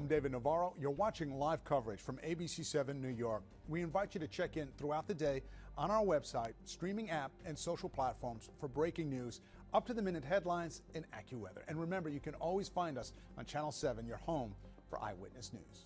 I'm David Navarro. You're watching live coverage from ABC7 New York. We invite you to check in throughout the day on our website, streaming app, and social platforms for breaking news, up-to-the-minute headlines, and AccuWeather. And remember, you can always find us on Channel 7, your home for Eyewitness News.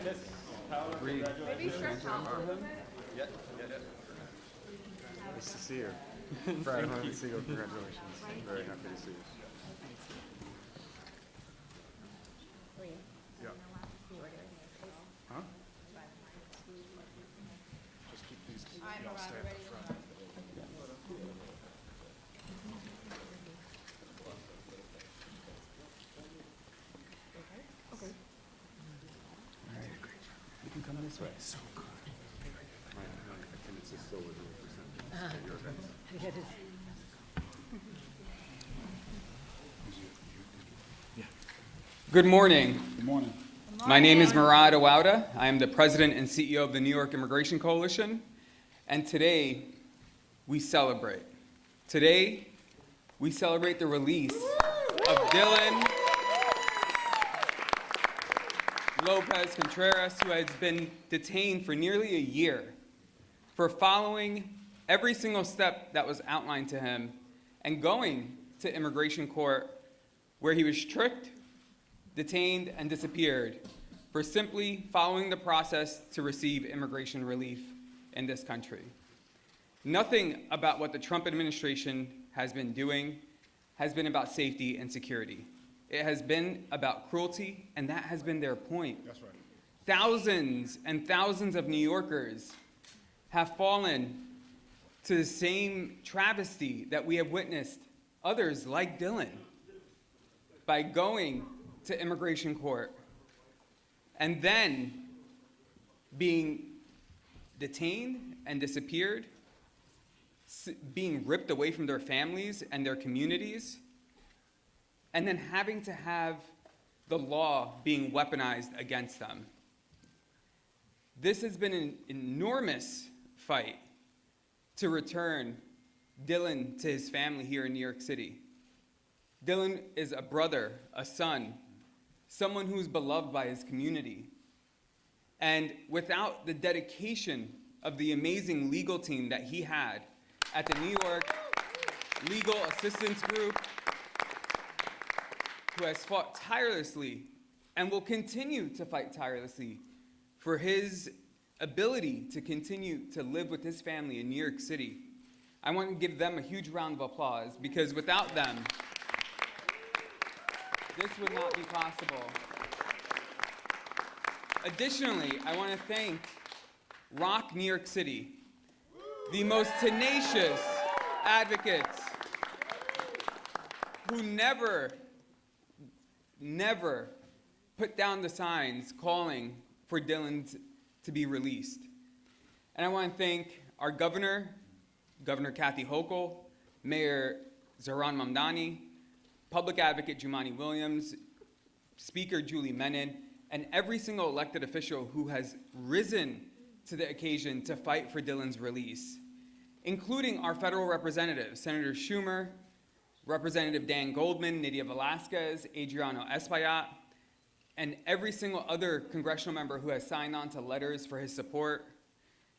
Maybe stretch out a little bit. Yeah. Nice to see you. Brad, congratulations. Very happy to see you. Yeah. Huh? Just keep these. Y'all stay at the front. Okay. You can come this way. So good. My attendance is still with 100% of your events. Good morning. Good morning. My name is Murad Awauda. I am the president and CEO of the New York Immigration Coalition. And today, we celebrate. Today, we celebrate the release of Dylan Lopez Contreras, who has been detained for nearly a year for following every single step that was outlined to him and going to immigration court where he was tricked, detained, and disappeared for simply following the process to receive immigration relief in this country. Nothing about what the Trump administration has been doing has been about safety and security. It has been about cruelty, and that has been their point. That's right. Thousands and thousands of New Yorkers have fallen to the same travesty that we have witnessed others like Dylan by going to immigration court and then being detained and disappeared, being ripped away from their families and their communities, and then having to have the law being weaponized against them. This has been an enormous fight to return Dylan to his family here in New York City. Dylan is a brother, a son, someone who's beloved by his community. And without the dedication of the amazing legal team that he had at the New York Legal Assistance Group, who has fought tirelessly and will continue to fight tirelessly for his ability to continue to live with his family in New York City, I want to give them a huge round of applause, because without them, this would not be possible. Additionally, I want to thank Rock New York City, the most tenacious advocates who never put down the signs calling for Dylan to be released. And I want to thank our governor, Governor Kathy Hochul, Mayor Ziran Mamdani, Public Advocate Jumaane Williams, Speaker Julie Menon, and every single elected official who has risen to the occasion to fight for Dylan's release, including our federal representatives, Senator Schumer, Representative Dan Goldman, Nydia Velasquez, Adriano Espaillat, and every single other congressional member who has signed on to letters for his support.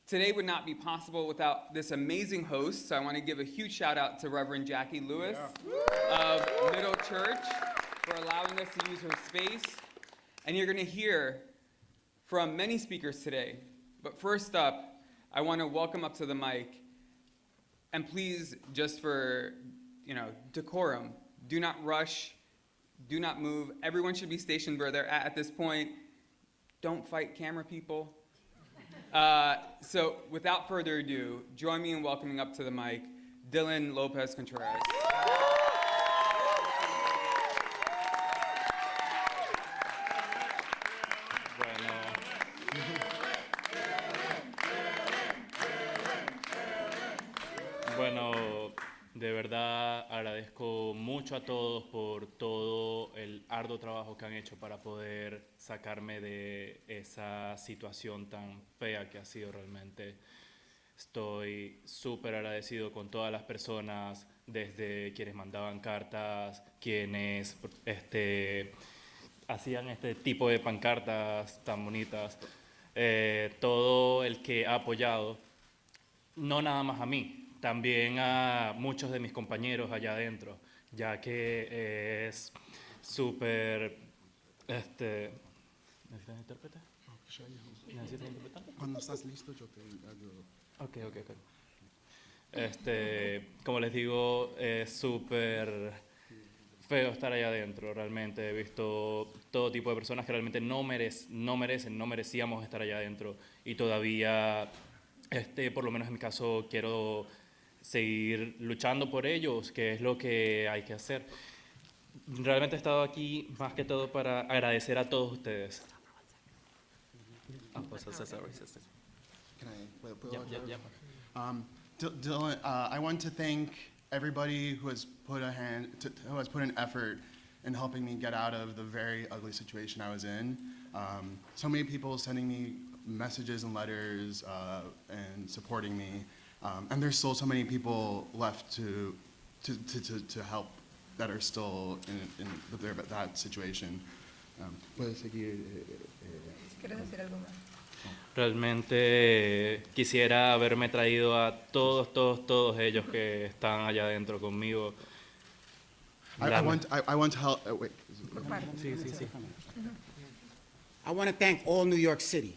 Today would not be possible without this amazing host, so I want to give a huge shout out to Reverend Jackie Lewis of Middle Church for allowing us to use her space. And you're going to hear from many speakers today. But first up, I want to welcome up to the mic, and please, just for decorum, do not rush, do not move. Everyone should be stationed where they're at this point. Don't fight camera people. So without further ado, join me in welcoming up to the mic, Dylan Lopez Contreras. Bueno, de verdad agradezco mucho a todos por todo el arduo trabajo que han hecho para poder sacarme de esa situación tan fea que ha sido realmente. Estoy súper agradecido con todas las personas, desde quienes mandaban cartas, quienes hacían este tipo de pancartas tan bonitas, todo el que ha apoyado, no nada más a mí, también a muchos de mis compañeros allá adentro, ya que es súper... ¿Necesitas intérprete? ¿Necesitas interpretar? Cuando estás listo, yo te ayudo. Ok. Como les digo, es súper feo estar allá adentro, realmente. He visto todo tipo de personas que realmente no merecíamos estar allá adentro. Y todavía, por lo menos en mi caso, quiero seguir luchando por ellos, que es lo que hay que hacer. Realmente he estado aquí más que todo para agradecer a todos ustedes. Can I, puedo Yeah. Dylan, I want to thank everybody who has put an effort in helping me get out of the very ugly situation I was in. So many people sending me messages and letters and supporting me, and there's still so many people left to help that are still in that situation. ¿Puedes seguir? ¿Quieres decir algo más? Realmente quisiera haberme traído a todos ellos que están allá adentro conmigo. I want to help. Wait. Sí. I want to thank all New York City.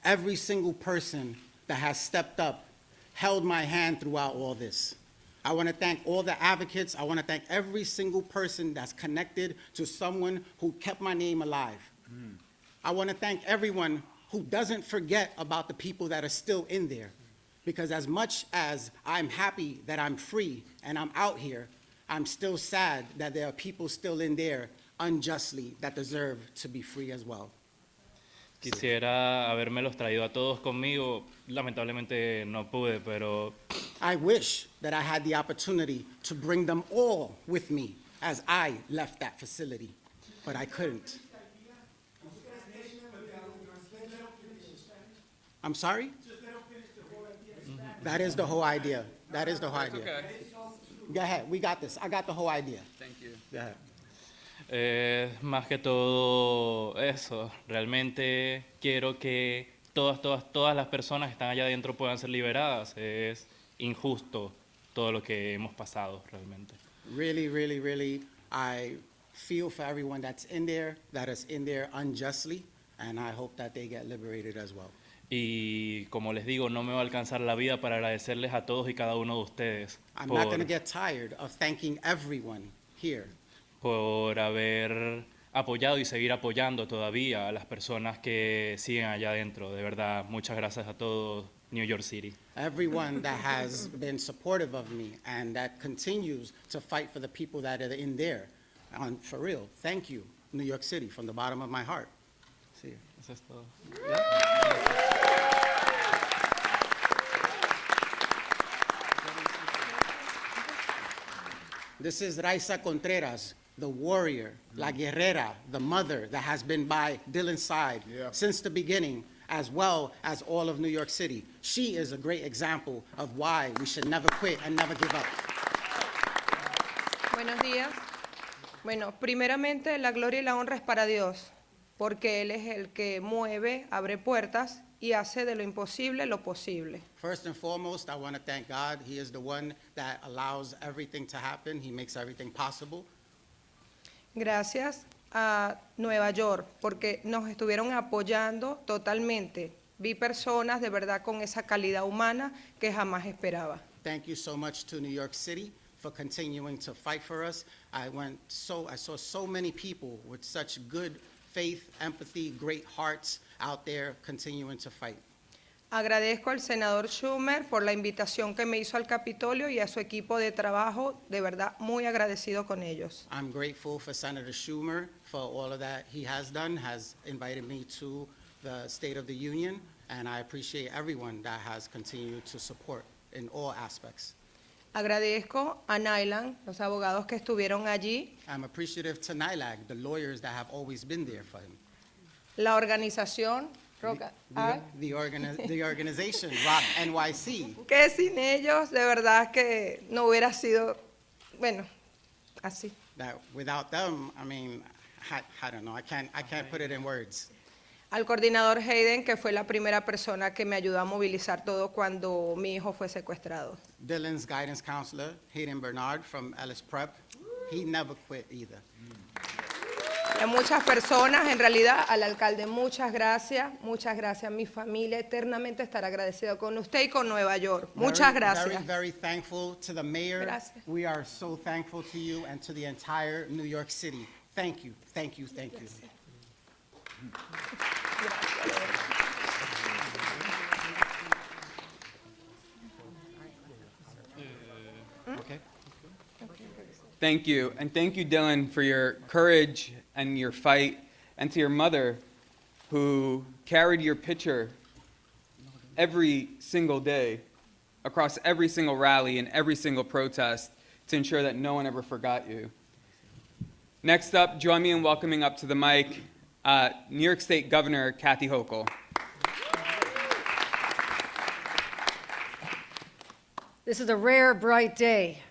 Every single person that has stepped up, held my hand throughout all this. I want to thank all the advocates. I want to thank every single person that's connected to someone who kept my name alive. I want to thank everyone who doesn't forget about the people that are still in there. Because as much as I'm happy that I'm free and I'm out here, I'm still sad that there are people still in there unjustly that deserve to be free as well. Quisiera habérmelos traído a todos conmigo. Lamentablemente no pude, pero I wish that I had the opportunity to bring them all with me as I left that facility, but I couldn't. I'm sorry? That is the whole idea. That is the whole idea. Okay. Go ahead, we got this. I got the whole idea. Thank you. Go ahead. más que todo eso. Realmente quiero que todas las personas que están allá adentro puedan ser liberadas. Es injusto todo lo que hemos pasado realmente. Really, I feel for everyone that's in there, that is in there unjustly, and I hope that they get liberated as well. Y como les digo, no me va a alcanzar la vida para agradecerles a todos y cada uno de ustedes I'm not going to get tired of thanking everyone here. por haber apoyado y seguir apoyando todavía a las personas que siguen allá adentro. De verdad, muchas gracias a todos, New York City. Everyone that has been supportive of me and that continues to fight for the people that are in there. For real, thank you, New York City, from the bottom of my heart. See you. Eso es todo. This is Raisa Contreras, the warrior, la guerrera, the mother that has been by Dylan's side since the beginning, as well as all of New York City. She is a great example of why we should never quit and never give up. Buenos días. Bueno, primeramente la gloria y la honra es para Dios, porque Él es el que mueve, abre puertas y hace de lo imposible lo posible. First and foremost, I want to thank God. He is the one that allows everything to happen. He makes everything possible. Gracias a Nueva York, porque nos estuvieron apoyando totalmente. Vi personas de verdad con esa calidad humana que jamás esperaba. Thank you so much to New York City for continuing to fight for us. I saw so many people with such good faith, empathy, great hearts out there continuing to fight. Agradezco al senador Schumer por la invitación que me hizo al Capitolio y a su equipo de trabajo, de verdad muy agradecido con ellos. I'm grateful for Senator Schumer for all of that he has done, has invited me to the State of the Union, and I appreciate everyone that has continued to support in all aspects. Agradezco a Nylan, los abogados que estuvieron allí, I'm appreciative to NYLAG, the lawyers that have always been there for him. la organización Roca, The organization, Rock NYC. que sin ellos de verdad que no hubiera sido, bueno, así. That without them, I mean, I don't know, I can't put it in words. Al coordinador Hayden, que fue la primera persona que me ayudó a movilizar todo cuando mi hijo fue secuestrado. Dylan's guidance counselor, Hayden Bernard from Ellis Prep, he never quit either. a muchas personas, en realidad al alcalde, muchas gracias, mi familia eternamente estará agradecida con usted y con Nueva York. Muchas gracias. Very, very thankful to the mayor. Gracias. We are so thankful to you and to the entire New York City. Thank you, thank you, thank you. Okay. Thank you. And thank you, Dylan, for your courage and your fight, and to your mother, who carried your picture every single day across every single rally and every single protest to ensure that no one ever forgot you. Next up, join me in welcoming up to the mic New York State Governor Kathy Hochul. This is a rare, bright day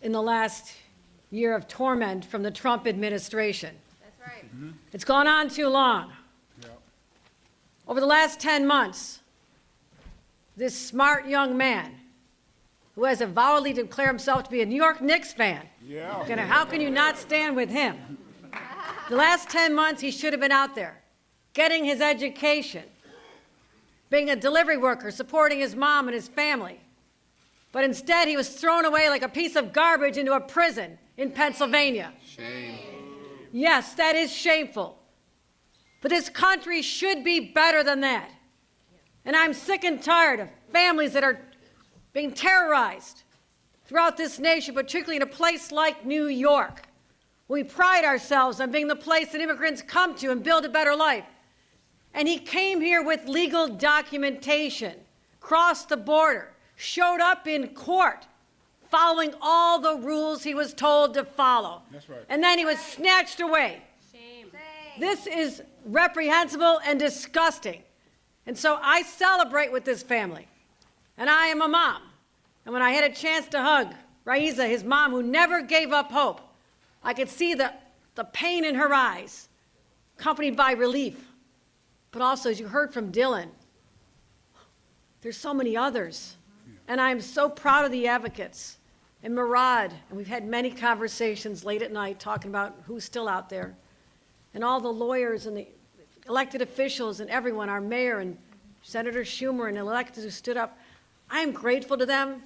in the last year of torment from the Trump administration. That's right. It's gone on too long. Over the last 10 months, this smart young man, who has avowedly declared himself to be a New York Knicks fan, how can you not stand with him? The last 10 months, he should have been out there, getting his education, being a delivery worker, supporting his mom and his family. But instead, he was thrown away like a piece of garbage into a prison in Pennsylvania. Shame. Yes, that is shameful. But this country should be better than that. And I'm sick and tired of families that are being terrorized throughout this nation, particularly in a place like New York. We pride ourselves on being the place that immigrants come to and build a better life. And he came here with legal documentation, crossed the border, showed up in court, following all the rules he was told to follow. That's right. And then he was snatched away. Shame. This is reprehensible and disgusting. And so I celebrate with this family. And I am a mom. And when I had a chance to hug Raiza, his mom, who never gave up hope, I could see the pain in her eyes, accompanied by relief. But also, as you heard from Dylan, there's so many others. And I'm so proud of the advocates and Murad, and we've had many conversations late at night talking about who's still out there, and all the lawyers and the elected officials and everyone, our mayor and Senator Schumer and electeds who stood up. I am grateful to them,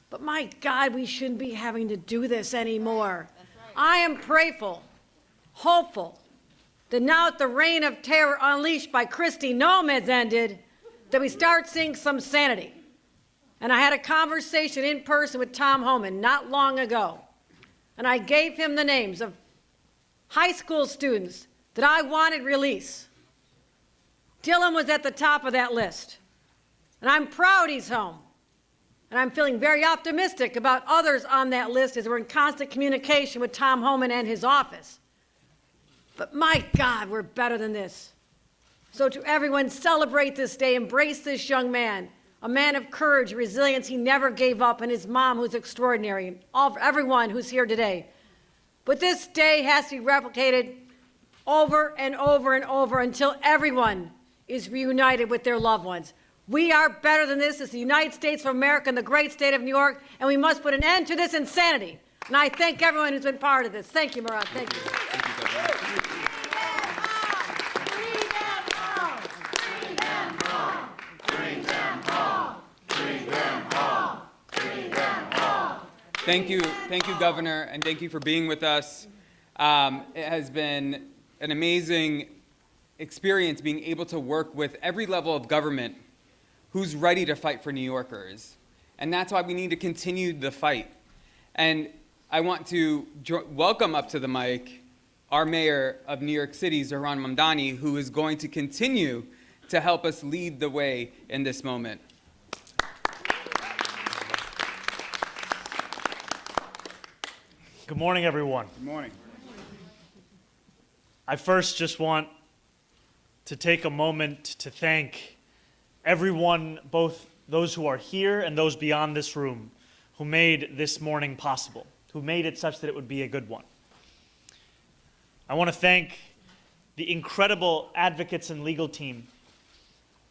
but my God, we shouldn't be having to do this anymore. I am prayerful, hopeful, that now that the reign of terror unleashed by Kristi Noem has ended, that we start seeing some sanity. And I had a conversation in person with Tom Homan not long ago, and I gave him the names of high school students that I wanted released. Dylan was at the top of that list, and I'm proud he's home. And I'm feeling very optimistic about others on that list as we're in constant communication with Tom Homan and his office. But my God, we're better than this. So to everyone, celebrate this day, embrace this young man, a man of courage, resilience. He never gave up, and his mom, who's extraordinary, and everyone who's here today. But this day has to be replicated over and over and over until everyone is reunited with their loved ones. We are better than this. It's the United States of America and the great state of New York, and we must put an end to this insanity. And I thank everyone who's been part of this. Thank you, Murad. Thank you. Thank you, Governor, and thank you for being with us. It has been an amazing experience being able to work with every level of government who's ready to fight for New Yorkers. And that's why we need to continue the fight. And I want to welcome up to the mic our mayor of New York City, Ziran Mamdani, who is going to continue to help us lead the way in this moment. Good morning, everyone. Good morning. I first just want to take a moment to thank everyone, both those who are here and those beyond this room, who made this morning possible, who made it such that it would be a good one. I want to thank the incredible advocates and legal team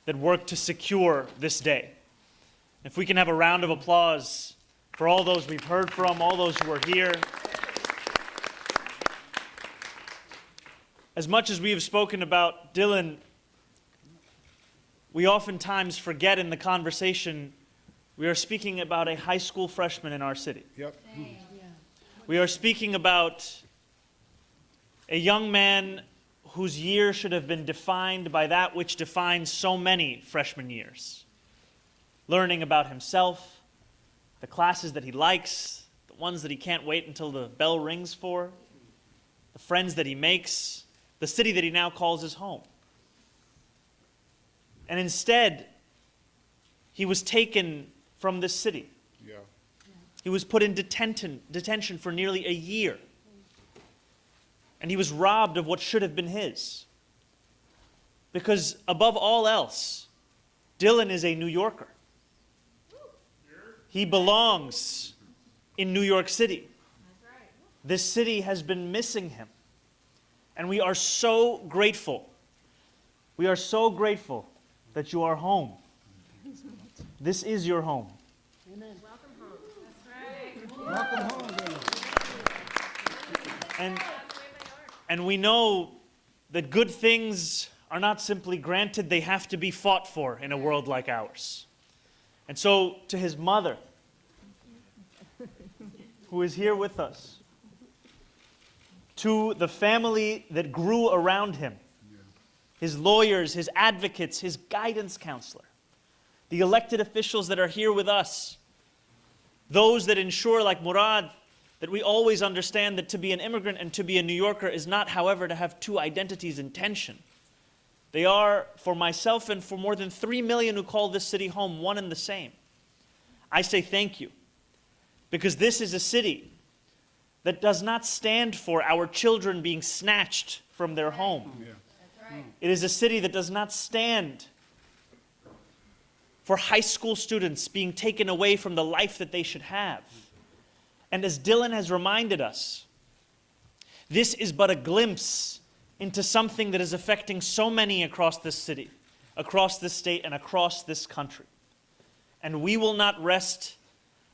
that worked to secure this day. If we can have a round of applause for all those we've heard from, all those who are here. As much as we have spoken about Dylan, we oftentimes forget in the conversation we are speaking about a high school freshman in our city. Yep. We are speaking about a young man whose year should have been defined by that which defines so many freshman years. Learning about himself, the classes that he likes, the ones that he can't wait until the bell rings for, the friends that he makes, the city that he now calls his home. And instead, he was taken from this city. Yeah. He was put in detention for nearly a year. And he was robbed of what should have been his. Because above all else, Dylan is a New Yorker. He belongs in New York City. This city has been missing him. And we are so grateful. We are so grateful that you are home. This is your home. Amen. Welcome home, Dylan. And we know that good things are not simply granted, they have to be fought for in a world like ours. And so to his mother, who is here with us, to the family that grew around him, his lawyers, his advocates, his guidance counselor, the elected officials that are here with us, those that ensure, like Murad, that we always understand that to be an immigrant and to be a New Yorker is not, however, to have two identities in tension. They are, for myself and for more than 3 million who call this city home, one and the same. I say thank you, because this is a city that does not stand for our children being snatched from their home. Yeah. It is a city that does not stand for high school students being taken away from the life that they should have. And as Dylan has reminded us, this is but a glimpse into something that is affecting so many across this city, across this state, and across this country. And we will not rest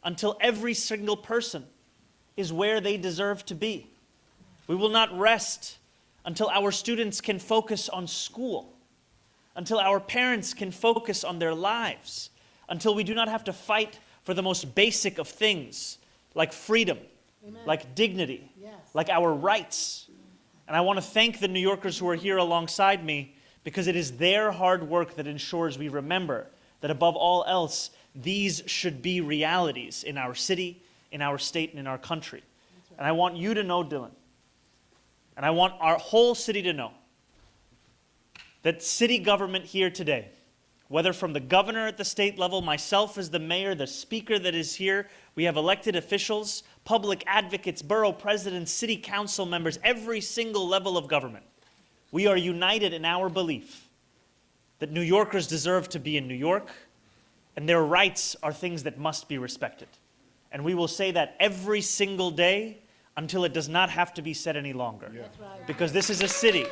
until every single person is where they deserve to be. We will not rest until our students can focus on school, until our parents can focus on their lives, until we do not have to fight for the most basic of things, like freedom, like dignity, like our rights. And I want to thank the New Yorkers who are here alongside me, because it is their hard work that ensures we remember that above all else, these should be realities in our city, in our state, and in our country. And I want you to know, Dylan, and I want our whole city to know that city government here today, whether from the governor at the state level, myself as the mayor, the speaker that is here, we have elected officials, public advocates, borough presidents, city council members, every single level of government. We are united in our belief that New Yorkers deserve to be in New York, and their rights are things that must be respected. And we will say that every single day until it does not have to be said any longer. Yeah. Because this is a city.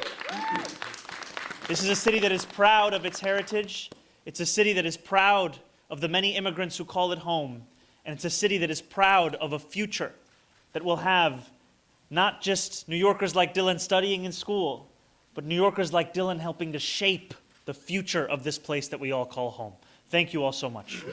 This is a city that is proud of its heritage. It's a city that is proud of the many immigrants who call it home. And it's a city that is proud of a future that will have not just New Yorkers like Dylan studying in school, but New Yorkers like Dylan helping to shape the future of this place that we all call home. Thank you all so much.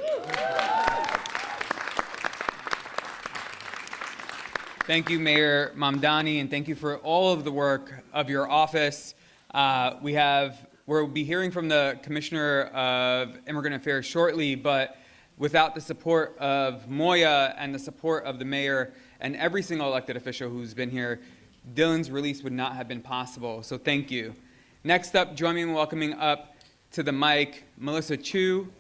Thank you, Mayor Mamdani, and thank you for all of the work of your office. We'll be hearing from the Commissioner of Immigrant Affairs shortly, but without the support of Moya and the support of the mayor and every single elected official who's been here, Dylan's release would not have been possible. So thank you. Next up, join me in welcoming up to the mic Melissa Chu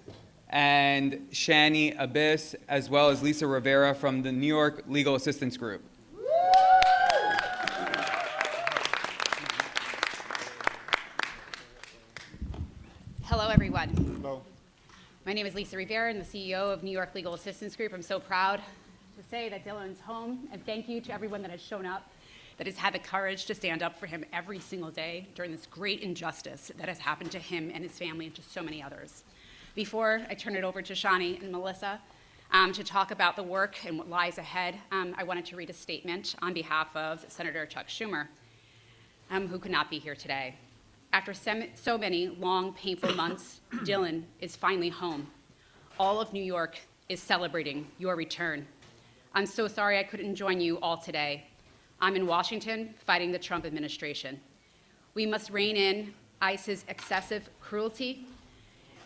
and Shani Abyss, as well as Lisa Rivera from the New York Legal Assistance Group. Hello, everyone. Hello. My name is Lisa Rivera. I'm the CEO of New York Legal Assistance Group. I'm so proud to say that Dylan's home, and thank you to everyone that has shown up, that has had the courage to stand up for him every single day during this great injustice that has happened to him and his family and to so many others. Before I turn it over to Shani and Melissa to talk about the work and what lies ahead, I wanted to read a statement on behalf of Senator Chuck Schumer. who could not be here today. After so many long, painful months, Dylan is finally home. All of New York is celebrating your return. I'm so sorry I couldn't join you all today. I'm in Washington fighting the Trump administration. We must rein in ICE's excessive cruelty,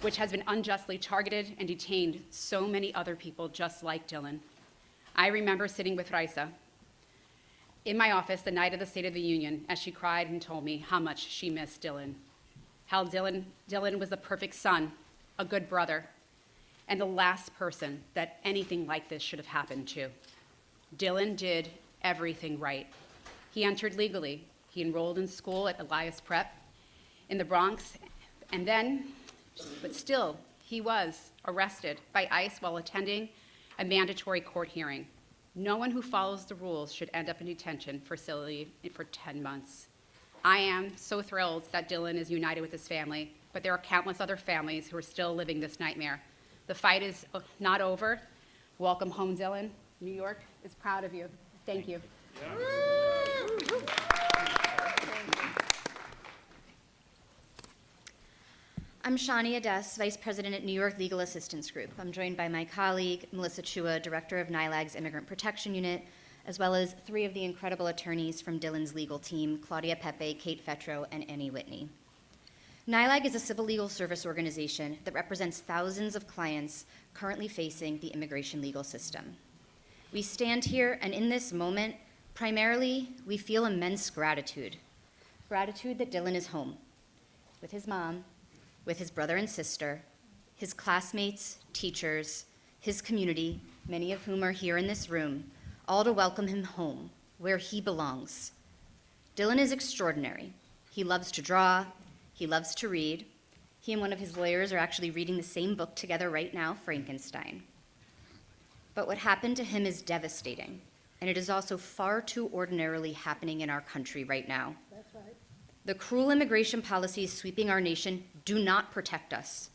which has been unjustly targeted and detained so many other people just like Dylan. I remember sitting with Faiza in my office the night of the State of the Union as she cried and told me how much she missed Dylan. How Dylan was the perfect son, a good brother, and the last person that anything like this should have happened to. Dylan did everything right. He entered legally. He enrolled in school at Elias Prep in the Bronx, and then, but still, he was arrested by ICE while attending a mandatory court hearing. No one who follows the rules should end up in detention facility for 10 months. I am so thrilled that Dylan is united with his family, but there are countless other families who are still living this nightmare. The fight is not over. Welcome home, Dylan. New York is proud of you. Thank you. I'm Shani Ades, Vice President at New York Legal Assistance Group. I'm joined by my colleague, Melissa Chua, Director of NYLAG's Immigrant Protection Unit, as well as 3 of the incredible attorneys from Dylan's legal team, Claudia Pepe, Kate Fetro, and Annie Whitney. NYLAG is a civil legal service organization that represents thousands of clients currently facing the immigration legal system. We stand here, and in this moment, primarily, we feel immense gratitude. Gratitude that Dylan is home with his mom, with his brother and sister, his classmates, teachers, his community, many of whom are here in this room, all to welcome him home, where he belongs. Dylan is extraordinary. He loves to draw, he loves to read. He and one of his lawyers are actually reading the same book together right now, Frankenstein. But what happened to him is devastating, and it is also far too ordinarily happening in our country right now. That's right. The cruel immigration policies sweeping our nation do not protect us.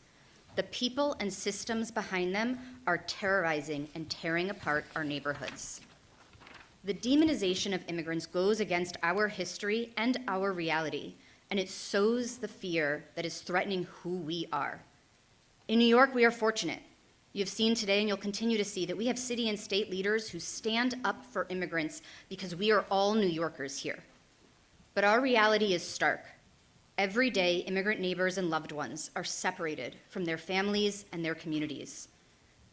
The people and systems behind them are terrorizing and tearing apart our neighborhoods. The demonization of immigrants goes against our history and our reality, and it sows the fear that is threatening who we are. In New York, we are fortunate. You've seen today, and you'll continue to see, that we have city and state leaders who stand up for immigrants because we are all New Yorkers here. But our reality is stark. Every day, immigrant neighbors and loved ones are separated from their families and their communities.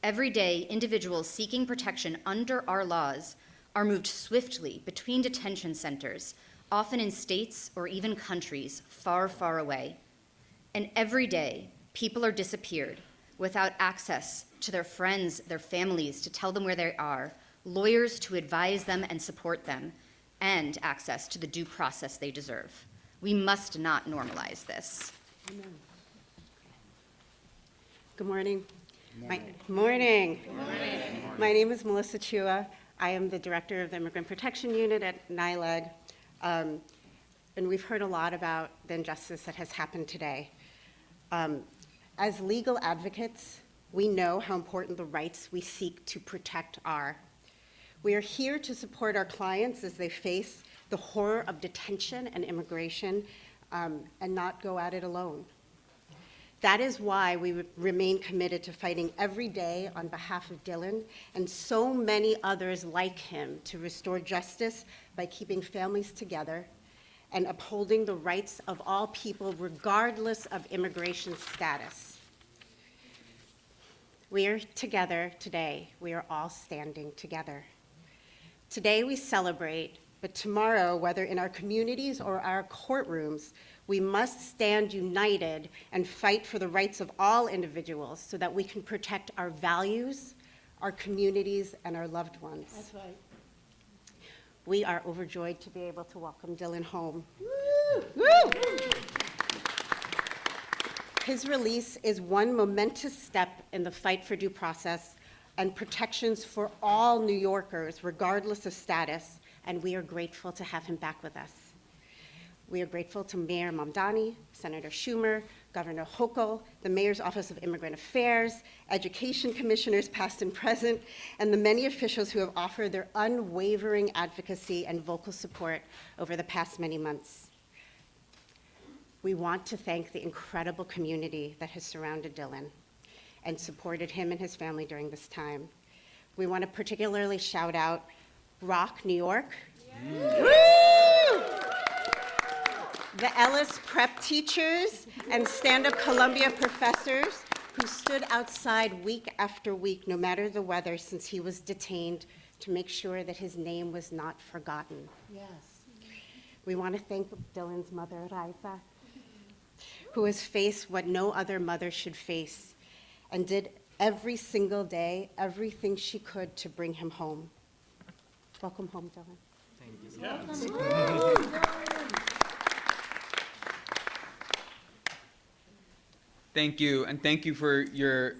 Every day, individuals seeking protection under our laws are moved swiftly between detention centers, often in states or even countries far, far away. And every day, people are disappeared without access to their friends, their families, to tell them where they are, lawyers to advise them and support them, and access to the due process they deserve. We must not normalize this. Amen. Good morning. Good morning. My name is Melissa Chua. I am the Director of the Immigrant Protection Unit at NYLAG. And we've heard a lot about the injustice that has happened today. As legal advocates, we know how important the rights we seek to protect are. We are here to support our clients as they face the horror of detention and immigration, and not go at it alone. That is why we remain committed to fighting every day on behalf of Dylan and so many others like him to restore justice by keeping families together and upholding the rights of all people regardless of immigration status. We are together today. We are all standing together. Today we celebrate, but tomorrow, whether in our communities or our courtrooms, we must stand united and fight for the rights of all individuals so that we can protect our values, our communities, and our loved ones. That's right. We are overjoyed to be able to welcome Dylan home. Woo! Woo! His release is one momentous step in the fight for due process and protections for all New Yorkers, regardless of status, and we are grateful to have him back with us. We are grateful to Mayor Mamdani, Senator Schumer, Governor Hochul, the Mayor's Office of Immigrant Affairs, education commissioners past and present, and the many officials who have offered their unwavering advocacy and vocal support over the past many months. We want to thank the incredible community that has surrounded Dylan and supported him and his family during this time. We want to particularly shout out Rock, New York. Woo! The Ellis Prep teachers and Stand-Up Columbia professors who stood outside week after week, no matter the weather, since he was detained, to make sure that his name was not forgotten. Yes. We want to thank Dylan's mother, Raisa, who has faced what no other mother should face and did every single day everything she could to bring him home. Welcome home, Dylan. Thank you. Thank you, and thank you for your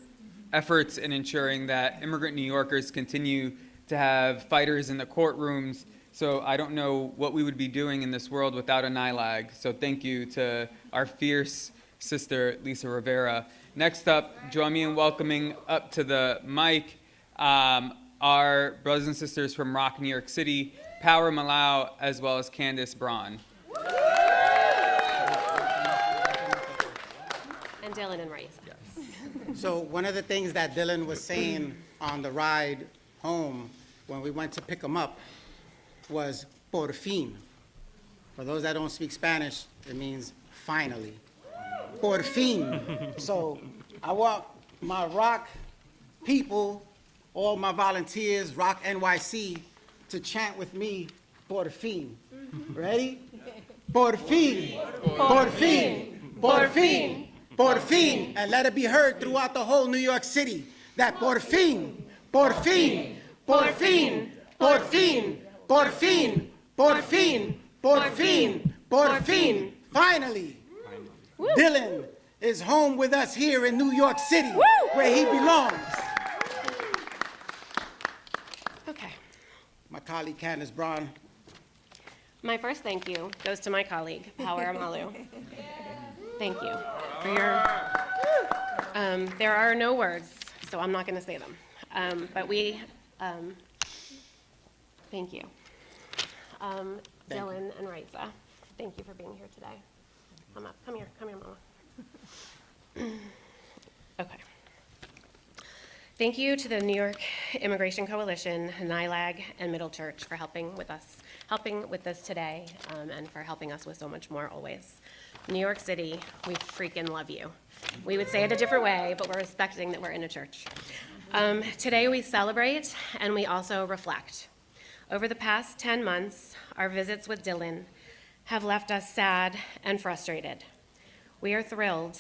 efforts in ensuring that immigrant New Yorkers continue to have fighters in the courtrooms. So I don't know what we would be doing in this world without a NYLAG. So thank you to our fierce sister, Lisa Rivera. Next up, join me in welcoming up to the mic our brothers and sisters from Rock, New York City, Power Malau, as well as Candace Braun. And Dylan and Raisa. So one of the things that Dylan was saying on the ride home when we went to pick him up was por fin. For those that don't speak Spanish, it means finally. Por fin. So I want my Rock people, all my volunteers, Rock NYC, to chant with me, por fin. Ready? Por fin, por fin, por fin, por fin. And let it be heard throughout the whole New York City that por fin, por fin, por fin, por fin, por fin, por fin, por fin, por fin, finally. Dylan is home with us here in New York City, where he belongs. Okay. My colleague Candace Braun. My first thank you goes to my colleague, Power Amalu. Thank you for your, there are no words, so I'm not going to say them. But we, thank you. Dylan and Raisa, thank you for being here today. Come up, come here, Mama. Okay. Thank you to the New York Immigration Coalition, NYLAG, and Middle Church for helping with this today, and for helping us with so much more always. New York City, we freaking love you. We would say it a different way, but we're respecting that we're in a church. Today we celebrate and we also reflect. Over the past 10 months, our visits with Dylan have left us sad and frustrated. We are thrilled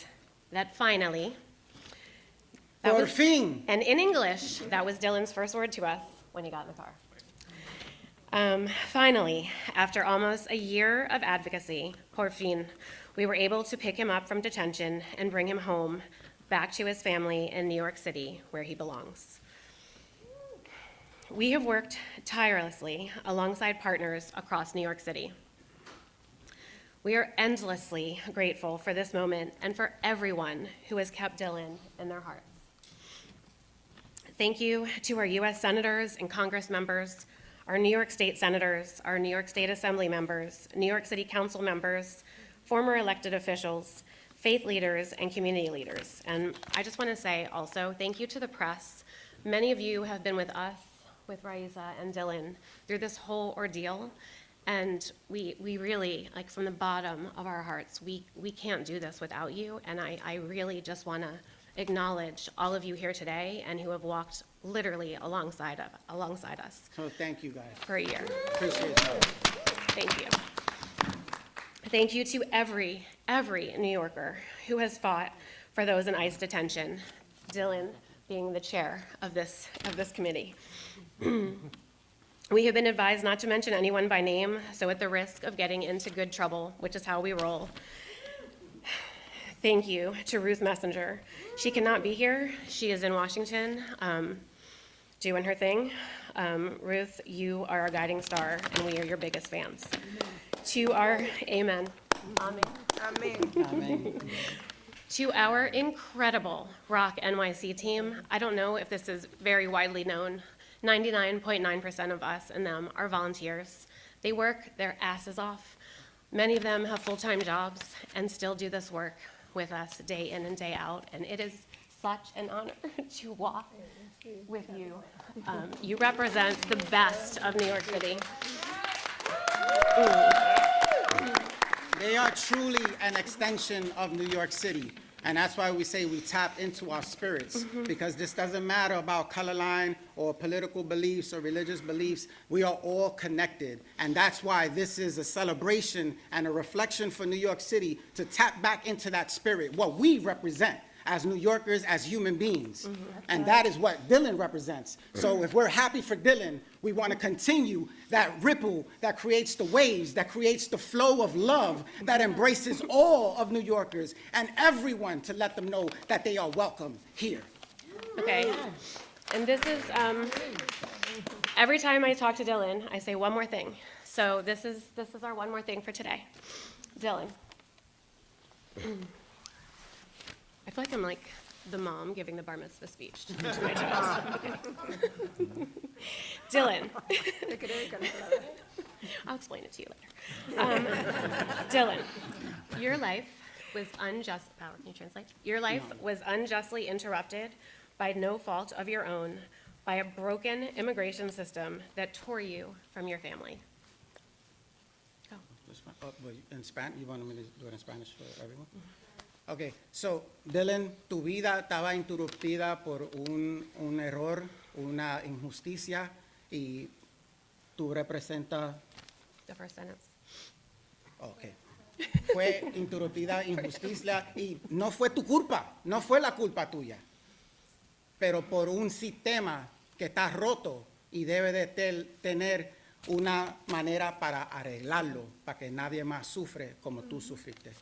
that finally, Por fin. and in English, that was Dylan's first word to us when he got in the car. Finally, after almost a year of advocacy, por fin, we were able to pick him up from detention and bring him home, back to his family in New York City, where he belongs. We have worked tirelessly alongside partners across New York City. We are endlessly grateful for this moment and for everyone who has kept Dylan in their hearts. Thank you to our U.S. senators and Congress members, our New York State senators, our New York State Assembly members, New York City Council members, former elected officials, faith leaders, and community leaders. And I just want to say also thank you to the press. Many of you have been with us, with Raisa and Dylan, through this whole ordeal. And we really, like from the bottom of our hearts, we can't do this without you. And I really just want to acknowledge all of you here today and who have walked literally alongside us. So thank you guys. For a year. Appreciate it. Thank you. Thank you to every New Yorker who has fought for those in ICE detention, Dylan being the chair of this committee. We have been advised not to mention anyone by name, so at the risk of getting into good trouble, which is how we roll, thank you to Ruth Messenger. She cannot be here. She is in Washington doing her thing. Ruth, you are our guiding star, and we are your biggest fans. To our, amen. Amen. To our incredible Rock NYC team, I don't know if this is very widely known, 99.9% of us and them are volunteers. They work their asses off, Many of them have full-time jobs and still do this work with us day in and day out, and it is such an honor to walk with you. You represent the best of New York City. They are truly an extension of New York City. And that's why we say we tap into our spirits, because this doesn't matter about color line or political beliefs or religious beliefs. We are all connected. And that's why this is a celebration and a reflection for New York City to tap back into that spirit, what we represent as New Yorkers, as human beings. And that is what Dylan represents. So if we're happy for Dylan, we want to continue that ripple that creates the waves, that creates the flow of love, that embraces all of New Yorkers and everyone, to let them know that they are welcome here. Okay, and this is, every time I talk to Dylan, I say one more thing. So this is our one more thing for today. Dylan. I feel like I'm like the mom giving the bar mitzvah speech to my child. Dylan. I'll explain it to you later. Dylan, your life was can you translate? Your life was unjustly interrupted by no fault of your own, by a broken immigration system that tore you from your family. Go. In Spanish, you want me to do it in Spanish for everyone? Okay, so Dylan, tu vida estaba interrumpida por un error, una injusticia, y tú representas. The first sentence. Okay. Fue interrumpida injusticia y no fue tu culpa, no fue la culpa tuya, pero por un sistema que está roto y debe de tener una manera para arreglarlo, para que nadie más sufre como tú sufriste.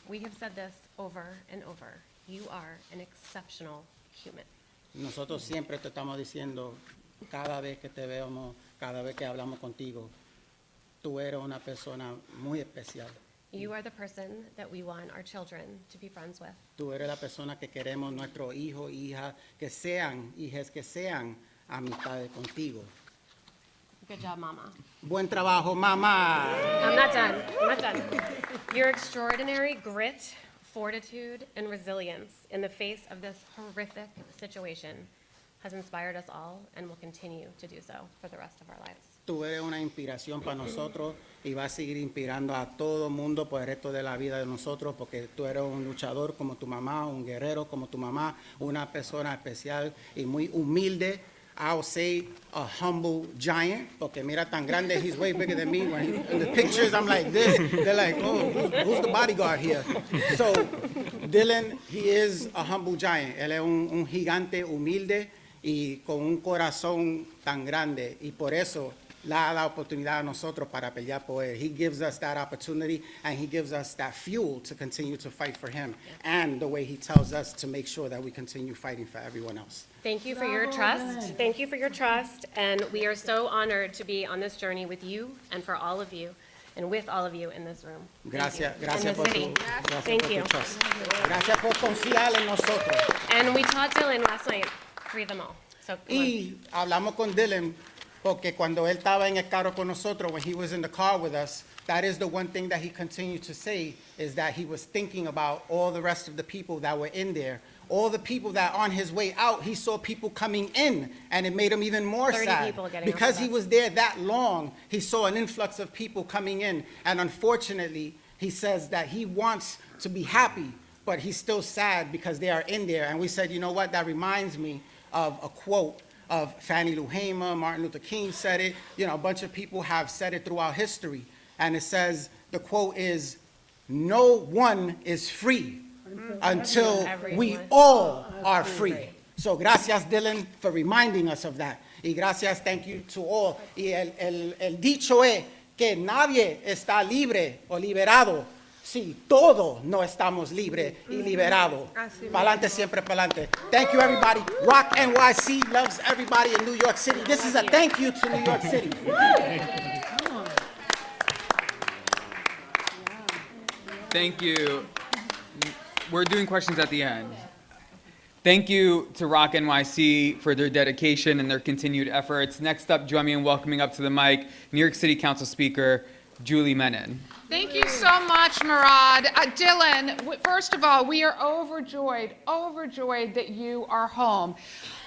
We have said this over and over. You are an exceptional human. Nosotros siempre te estamos diciendo, cada vez que te vemos, cada vez que hablamos contigo, tú eres una persona muy especial. You are the person that we want our children to be friends with. Tú eres la persona que queremos nuestros hijos, hijas, hijas que sean amistades contigo. Good job, Mama. Buen trabajo, mamá. I'm not done. I'm not done. Your extraordinary grit, fortitude, and resilience in the face of this horrific situation has inspired us all and will continue to do so for the rest of our lives. Tú eres una inspiración para nosotros y vas a seguir inspirando a todo mundo por el resto de la vida de nosotros, porque tú eres un luchador como tu mamá, un guerrero como tu mamá, una persona especial y muy humilde. I'll say a humble giant, porque mira tan grande, he's way bigger than me. When in the pictures, I'm like this. They're like, oh, who's the bodyguard here? So, Dylan, he is a humble giant. Él es un gigante humilde y con un corazón tan grande. Y por eso da la oportunidad a nosotros para pelear por él. He gives us that opportunity, and he gives us that fuel to continue to fight for him, and the way he tells us to make sure that we continue fighting for everyone else. Thank you for your trust. Thank you for your trust. And we are so honored to be on this journey with you and for all of you and with all of you in this room. Gracias, And gracias the por city. gracias Thank por you. tu trust. Gracias por confiar en nosotros. And we taught Dylan last night, free them all. So come on. Y hablamos con Dylan porque cuando él estaba en el carro con nosotros, when he was in the car with us, that is the one thing that he continued to say, is that he was thinking about all the rest of the people that were in there. All the people that on his way out, he saw people coming in, and it made him even more 30 sad. people getting Because off he the was there that long, he saw an influx of people coming in. And unfortunately, he says that he wants to be happy, but he's still sad because they are in there. And we said, you know what, that reminds me of a quote of Fannie Lou Hamer, Martin Luther King said it. You know, a bunch of people have said it throughout history. And it says, the quote is, no one is free until we all are free. So gracias, Dylan, for reminding us of that. Y gracias, thank you to all. Y el dicho es que nadie está libre o liberado si todos no estamos libres y liberados. Pa'lante, siempre pa'lante. Thank you, everybody. Rock NYC loves everybody in New York City. This is a thank you to New York City. Thank you. We're doing questions at the end. Thank you to Rock NYC for their dedication and their continued efforts. Next up, join me in welcoming up to the mic New York City Council Speaker Julie Menon. Thank you so much, Murad. Dylan, first of all, we are overjoyed that you are home.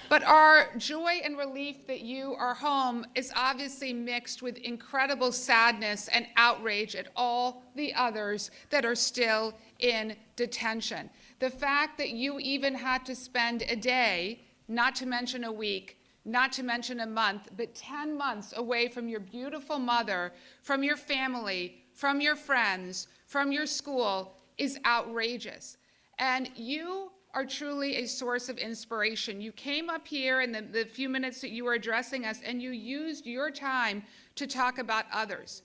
But our joy and relief that you are home is obviously mixed with incredible sadness and outrage at all the others that are still in detention. The fact that you even had to spend a day, not to mention a week, not to mention a month, but 10 months away from your beautiful mother, from your family, from your friends, from your school is outrageous. And you are truly a source of inspiration. You came up here in the few minutes that you were addressing us, and you used your time to talk about others.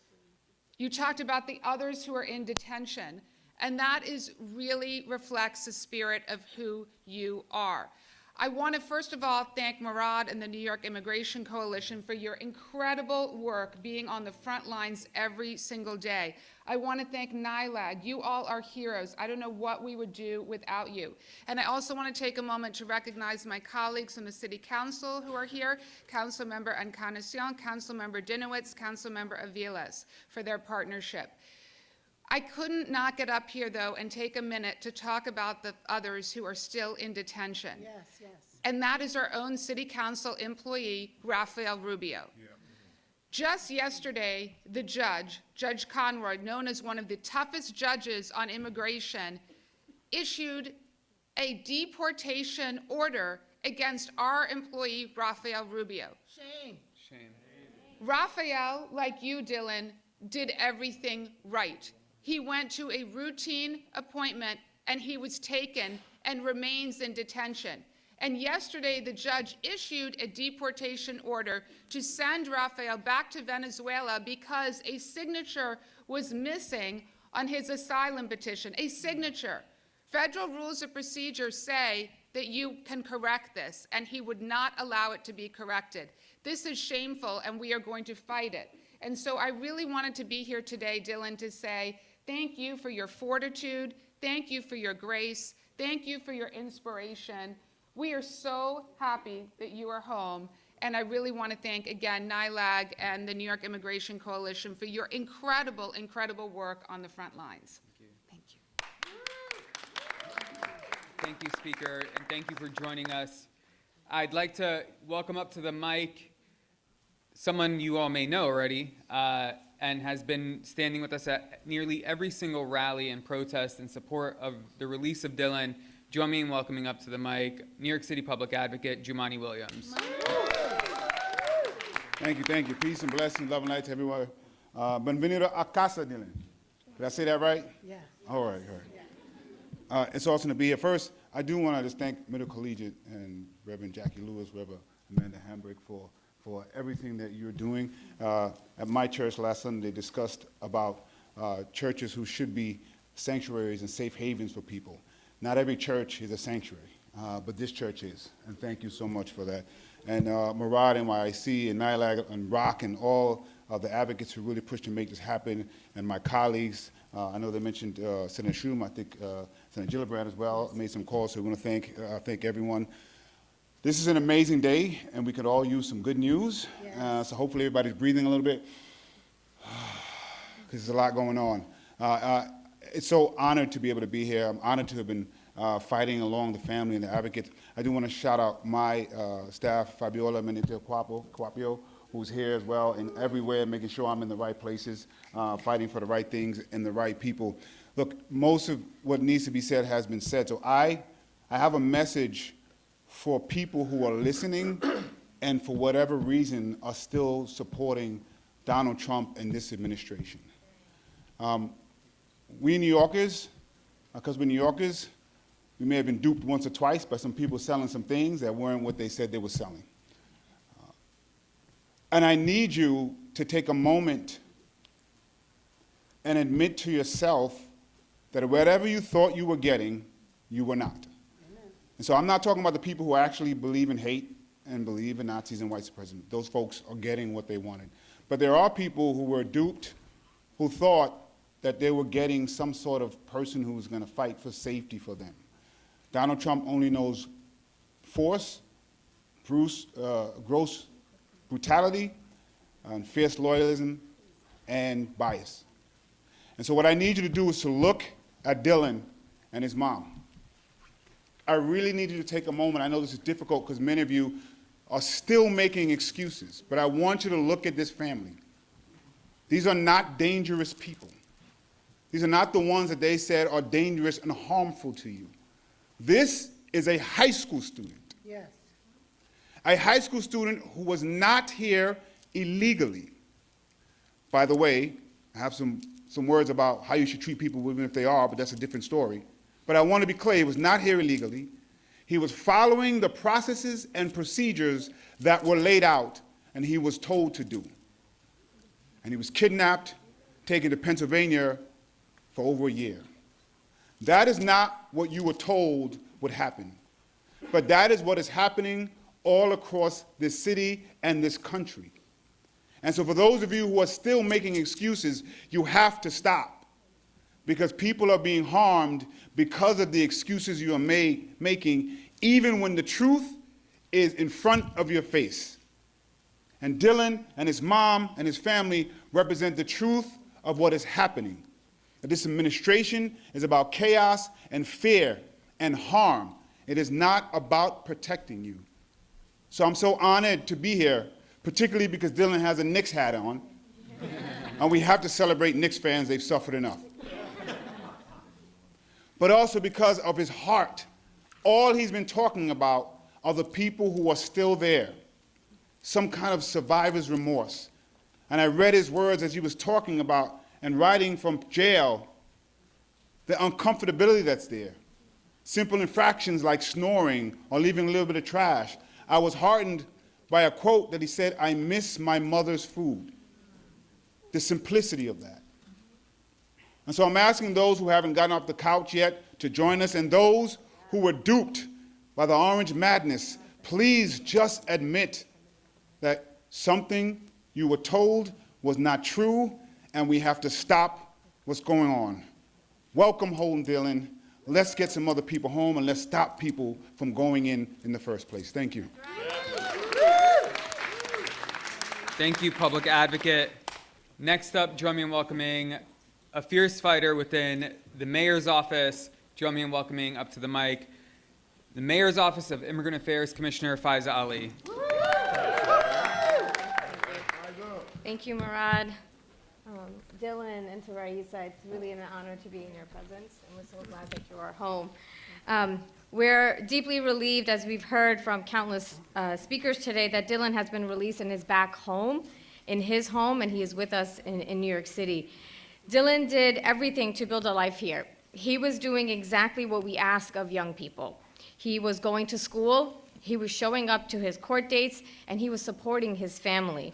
You talked about the others who are in detention, and that really reflects the spirit of who you are. I want to first of all thank Murad and the New York Immigration Coalition for your incredible work being on the front lines every single day. I want to thank NYLAG. You all are heroes. I don't know what we would do without you. And I also want to take a moment to recognize my colleagues from the City Council who are here, Councilmember Encarnacion, Councilmember Dinowitz, Councilmember Aviles, for their partnership. I couldn't not get up here, though, and take a minute to talk about the others who are still in detention. Yes, yes. And that is our own City Council employee, Rafael Rubio. Yeah. Just yesterday, the judge, Judge Conroy, known as one of the toughest judges on immigration, issued a deportation order against our employee, Rafael Rubio. Shame. Shame. Rafael, like you, Dylan, did everything right. He went to a routine appointment and he was taken and remains in detention. And yesterday, the judge issued a deportation order to send Rafael back to Venezuela because a signature was missing on his asylum petition, a signature. Federal rules of procedure say that you can correct this, and he would not allow it to be corrected. This is shameful, and we are going to fight it. And so I really wanted to be here today, Dylan, to say thank you for your fortitude, thank you for your grace, thank you for your inspiration. We are so happy that you are home, and I really want to thank, again, NYLAG and the New York Immigration Coalition for your incredible, incredible work on the front lines. Thank you. Thank you, Speaker, and thank you for joining us. I'd like to welcome up to the mic someone you all may know already, and has been standing with us at nearly every single rally and protest in support of the release of Dylan. Join me in welcoming up to the mic New York City Public Advocate Jumaane Williams. Thank you. Peace and blessings, love and light to everyone. Benvenido a casa, Dylan. Did I say that right? Yeah. All right. It's awesome to be here. First, I do want to just thank Middle Collegiate and Reverend Jackie Lewis, Reverend Amanda Hambrick for everything that you're doing. At my church last Sunday, they discussed about churches who should be sanctuaries and safe havens for people. Not every church is a sanctuary, but this church is, and thank you so much for that. And Murad, NYC, and NYLAG, and ROC, and all of the advocates who really pushed to make this happen, and my colleagues. I know they mentioned Senator Schumer, I think Senator Gillibrand as well, made some calls, so we want to thank everyone. This is an amazing day, and we could all use some good news. Yes. So hopefully everybody's breathing a little bit, because there's a lot going on. It's so honored to be able to be here. I'm honored to have been fighting along the family and the advocates. I do want to shout out my staff, Fabiola Menete Cuapio, who's here as well, and everywhere, making sure I'm in the right places, fighting for the right things and the right people. Look, most of what needs to be said has been said, so I have a message for people who are listening and for whatever reason are still supporting Donald Trump and this administration. We New Yorkers, because we're New Yorkers, we may have been duped once or twice by some people selling some things that weren't what they said they were selling. And I need you to take a moment and admit to yourself that whatever you thought you were getting, you were not. And so I'm not talking about the people who actually believe in hate and believe in Nazis and white supremacy. Those folks are getting what they wanted. But there are people who were duped, who thought that they were getting some sort of person who was going to fight for safety for them. Donald Trump only knows force, gross brutality, and fierce loyalism, and bias. And so what I need you to do is to look at Dylan and his mom. I really need you to take a moment. I know this is difficult because many of you are still making excuses, but I want you to look at this family. These are not dangerous people. These are not the ones that they said are dangerous and harmful to you. This is a high school student. Yes. A high school student who was not here illegally. By the way, I have some words about how you should treat people even if they are, but that's a different story. But I want to be clear, he was not here illegally. He was following the processes and procedures that were laid out and he was told to do. And he was kidnapped, taken to Pennsylvania for over a year. That is not what you were told would happen. But that is what is happening all across this city and this country. And so for those of you who are still making excuses, you have to stop. Because people are being harmed because of the excuses you are making, even when the truth is in front of your face. And Dylan and his mom and his family represent the truth of what is happening. That this administration is about chaos and fear and harm. It is not about protecting you. So I'm so honored to be here, particularly because Dylan has a Knicks hat on. And we have to celebrate Knicks fans, they've suffered enough. But also because of his heart. All he's been talking about are the people who are still there. Some kind of survivor's remorse. And I read his words as he was talking about and writing from jail, the uncomfortability that's there. Simple infractions like snoring or leaving a little bit of trash. I was heartened by a quote that he said, "I miss my mother's food." The simplicity of that. And so I'm asking those who haven't gotten off the couch yet to join us, and those who were duped by the orange madness, please just admit that something you were told was not true, and we have to stop what's going on. Welcome home, Dylan. Let's get some other people home, and let's stop people from going in the first place. Thank you. Thank you, Public Advocate. Next up, join me in welcoming a fierce fighter within the Mayor's Office. Join me in welcoming up to the mic the Mayor's Office of Immigrant Affairs Commissioner Faiza Ali. Thank you, Murad. Dylan and to Raisa, it's really an honor to be in your presence, and we're so glad that you are home. We're deeply relieved, as we've heard from countless speakers today, that Dylan has been released and is back home, in his home, and he is with us in New York City. Dylan did everything to build a life here. He was doing exactly what we ask of young people. He was going to school, he was showing up to his court dates, and he was supporting his family.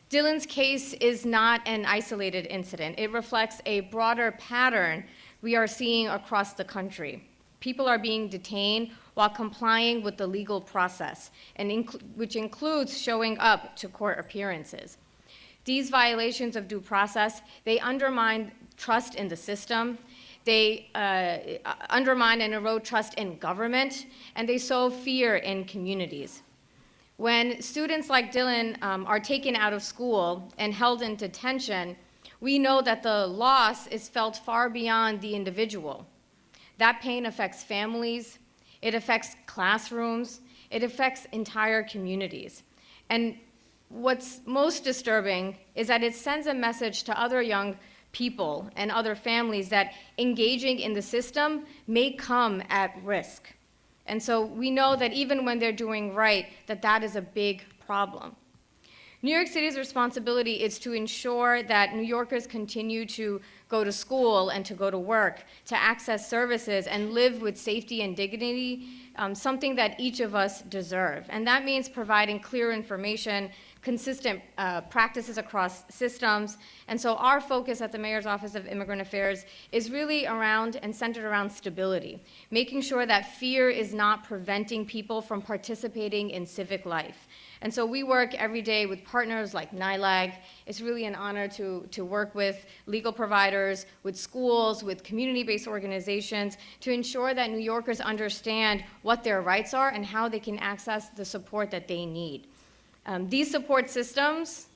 Dylan's case is not an isolated incident. It reflects a broader pattern we are seeing across the country. People are being detained while complying with the legal process, and which includes showing up to court appearances. These violations of due process, they undermine trust in the system, they undermine and erode trust in government, and they sow fear in communities. When students like Dylan are taken out of school and held in detention, we know that the loss is felt far beyond the individual. That pain affects families, it affects classrooms, it affects entire communities. And what's most disturbing is that it sends a message to other young people and other families that engaging in the system may come at risk. And so we know that even when they're doing right, that is a big problem. New York City's responsibility is to ensure that New Yorkers continue to go to school and to go to work, to access services and live with safety and dignity, something that each of us deserve. And that means providing clear information, consistent practices across systems. And so our focus at the Mayor's Office of Immigrant Affairs is really around and centered around stability, making sure that fear is not preventing people from participating in civic life. And so we work every day with partners like NYLAG. It's really an honor to work with legal providers, with schools, with community-based organizations to ensure that New Yorkers understand what their rights are and how they can access the support that they need. These support systems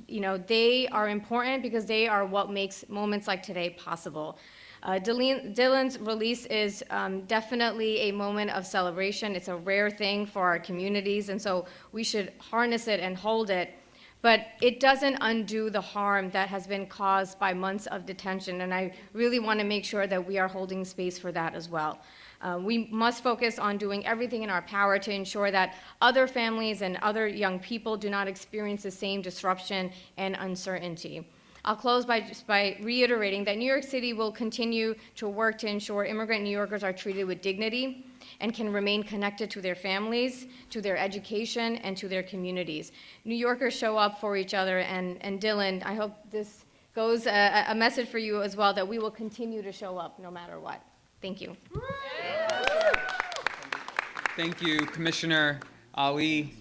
they are important because they are what makes moments like today possible. Dylan's release is definitely a moment of celebration. It's a rare thing for our communities, and so we should harness it and hold it. But it doesn't undo the harm that has been caused by months of detention, and I really want to make sure that we are holding space for that as well. We must focus on doing everything in our power to ensure that other families and other young people do not experience the same disruption and uncertainty. I'll close by reiterating that New York City will continue to work to ensure immigrant New Yorkers are treated with dignity and can remain connected to their families, to their education, and to their communities. New Yorkers show up for each other, and Dylan, I hope this goes a message for you as well, that we will continue to show up no matter what. Thank you. Thank you, Commissioner Ali.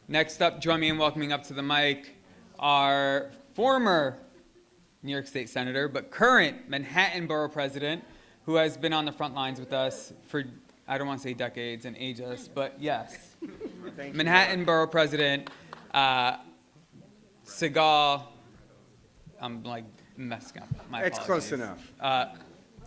Next up, join me in welcoming up to the mic our former New York State Senator, but current Manhattan Borough President, who has been on the front lines with us for, I don't want to say decades and ages, but yes. Manhattan Borough President, Segal, I'm like messing up. My It's apologies. close enough.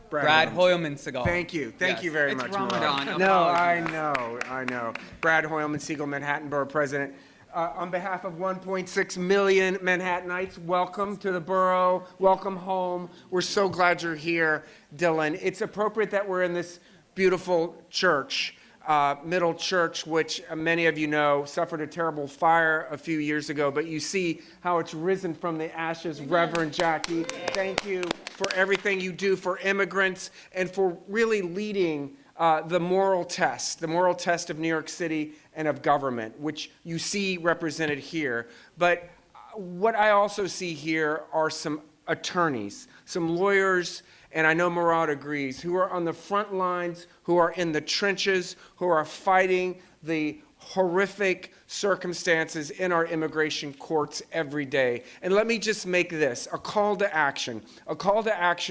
Brad Hoylman Segal. Thank you. Thank you very much, It's Ramadan. Murad. No, I know. Brad Hoylman, Segal, Manhattan Borough President. On behalf of 1.6 million Manhattanites, welcome to the borough. Welcome home. We're so glad you're here, Dylan. It's appropriate that we're in this beautiful church, Middle Church, which many of you know suffered a terrible fire a few years ago, but you see how it's risen from the ashes. Reverend Jackie, thank you for everything you do for immigrants and for really leading the moral test of New York City and of government, which you see represented here. But what I also see here are some attorneys, some lawyers, and I know Murad agrees, who are on the front lines, who are in the trenches, who are fighting the horrific circumstances in our immigration courts every day. And let me just make this a call to action